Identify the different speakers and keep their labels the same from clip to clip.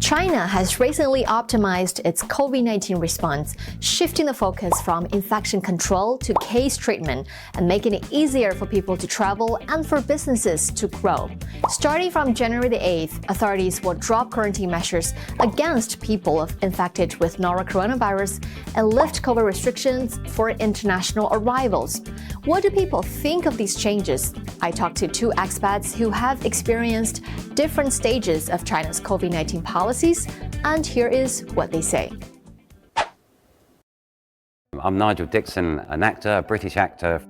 Speaker 1: China has recently optimized its COVID-19 response, shifting the focus from infection control to case treatment and making it easier for people to travel and for businesses to grow. Starting from January the 8th, authorities will drop quarantine measures against people infected with novel coronavirus and lift COVID restrictions for international arrivals. What do people think of these changes? I talked to two expats who have experienced different stages of China's COVID-19 policies, and here is what they say.
Speaker 2: I'm Nigel Dixon, an actor, a British actor.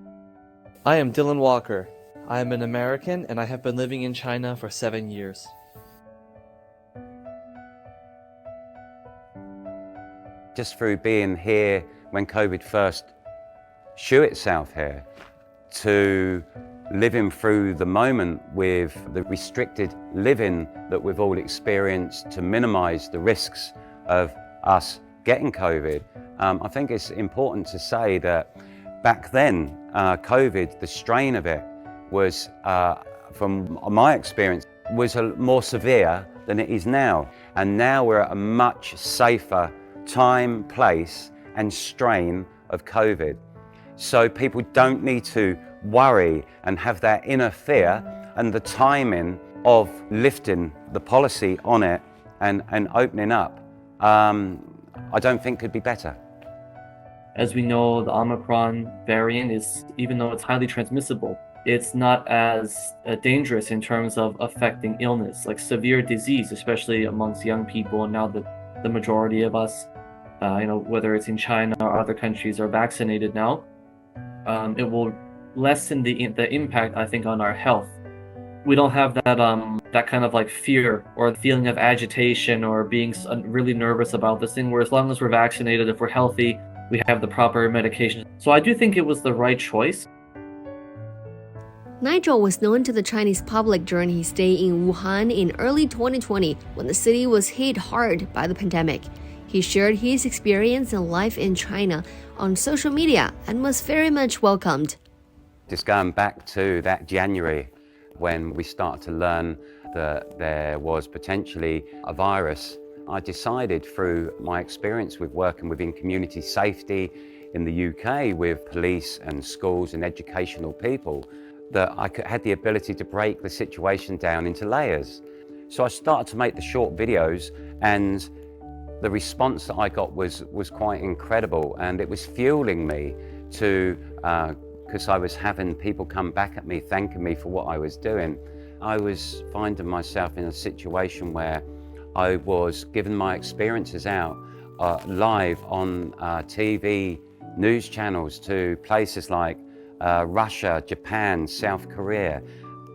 Speaker 3: I am Dylan Walker. I am an American and I have been living in China for 7 years.
Speaker 2: Just through being here when COVID first shewed itself here, to living through the moment with the restricted living that we've all experienced to minimize the risks of us getting COVID. I think it's important to say that back then, COVID, the strain of it was, from my experience, was more severe than it is now. And now we're at a much safer time, place, and strain of COVID. So people don't need to worry and have that inner fear, and the timing of lifting the policy on it and opening up, I don't think could be better.
Speaker 3: As we know, the Omicron variant is, even though it's highly transmissible, it's not as dangerous in terms of affecting illness, like severe disease, especially amongst young people. And now that the majority of us, whether it's in China or other countries, are vaccinated now, it will lessen the impact, I think, on our health. We don't have that kind of like fear or feeling of agitation or being really nervous about this thing, where as long as we're vaccinated, if we're healthy, we have the proper medication. So I do think it was the right choice.
Speaker 4: Nigel was known to the Chinese public during his stay in Wuhan in early 2020 when the city was hit hard by the pandemic. He shared his experience and life in China on social media and was very much welcomed.
Speaker 2: Just going back to that January when we started to learn that there was potentially a virus, I decided through my experience with working within community safety in the UK with police and schools and educational people that I had the ability to break the situation down into layers. So I started to make the short videos, and the response that I got was quite incredible, and it was fueling me to, because I was having people come back at me thanking me for what I was doing. I was finding myself in a situation where I was giving my experiences out live on TV news channels to places like Russia, Japan, South Korea.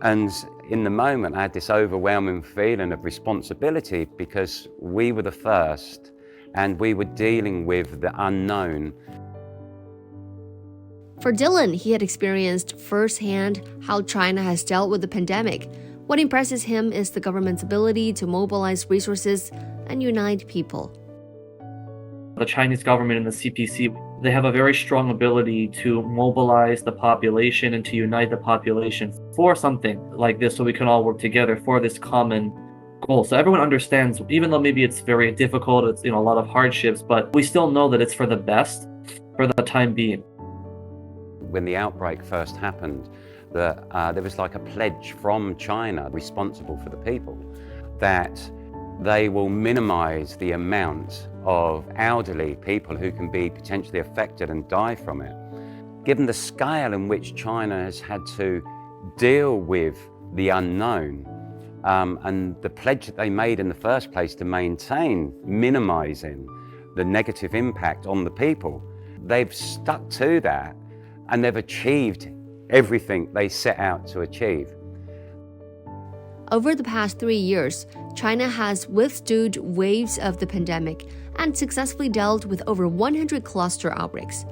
Speaker 2: And in the moment, I had this overwhelming feeling of responsibility because we were the first and we were dealing with the unknown.
Speaker 4: For Dylan, he had experienced firsthand how China has dealt with the pandemic. What impresses him is the government's ability to mobilize resources and unite people.
Speaker 3: The Chinese government and the CPC, they have a very strong ability to mobilize the population and to unite the population for something like this, so we can all work together for this common goal. So everyone understands, even though maybe it's very difficult, it's a lot of hardships, but we still know that it's for the best for the time being.
Speaker 2: When the outbreak first happened, there was like a pledge from China, responsible for the people, that they will minimize the amount of elderly people who can be potentially affected and die from it. Given the scale in which China has had to deal with the unknown, and the pledge that they made in the first place to maintain minimizing the negative impact on the people, they've stuck to that and they've achieved everything they set out to achieve.
Speaker 4: Over the past 3 years, China has withstood waves of the pandemic and successfully dealt with over 100 cluster outbreaks.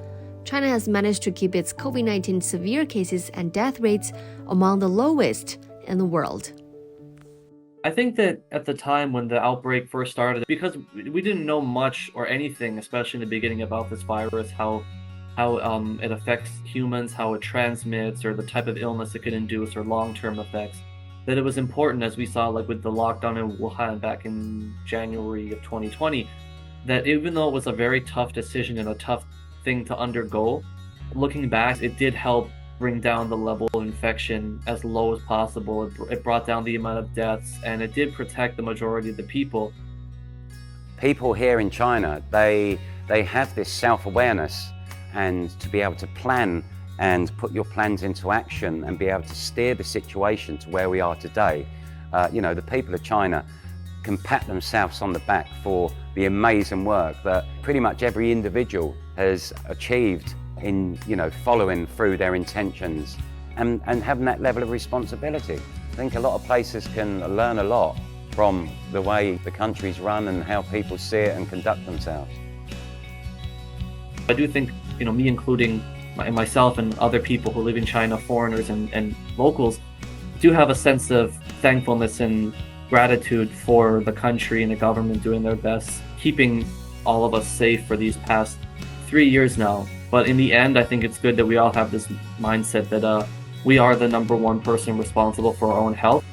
Speaker 4: China has managed to keep its COVID-19 severe cases and death rates among the lowest in the world.
Speaker 3: I think that at the time when the outbreak first started, because we didn't know much or anything, especially in the beginning, about this virus, how it affects humans, how it transmits, or the type of illness it can induce, or long-term effects. that it was important, as we saw like with the lockdown in Wuhan back in January of 2020, that even though it was a very tough decision and a tough thing to undergo, looking back, it did help bring down the level of infection as low as possible. It brought down the amount of deaths, and it did protect the majority of the people.
Speaker 2: People here in China, they have this self-awareness, and to be able to plan and put your plans into action and be able to steer the situation to where we are today. The people of China can pat themselves on the back for the amazing work that pretty much every individual has achieved in following through their intentions and having that level of responsibility. I think a lot of places can learn a lot from the way the country's run and how people see it and conduct themselves.
Speaker 3: I do think, me including myself and other people who live in China, foreigners and locals, do have a sense of thankfulness and gratitude for the country and the government doing their best, keeping all of us safe for these past 3 years now. But in the end, I think it's good that we all have this mindset that we are the number one person responsible for our own health.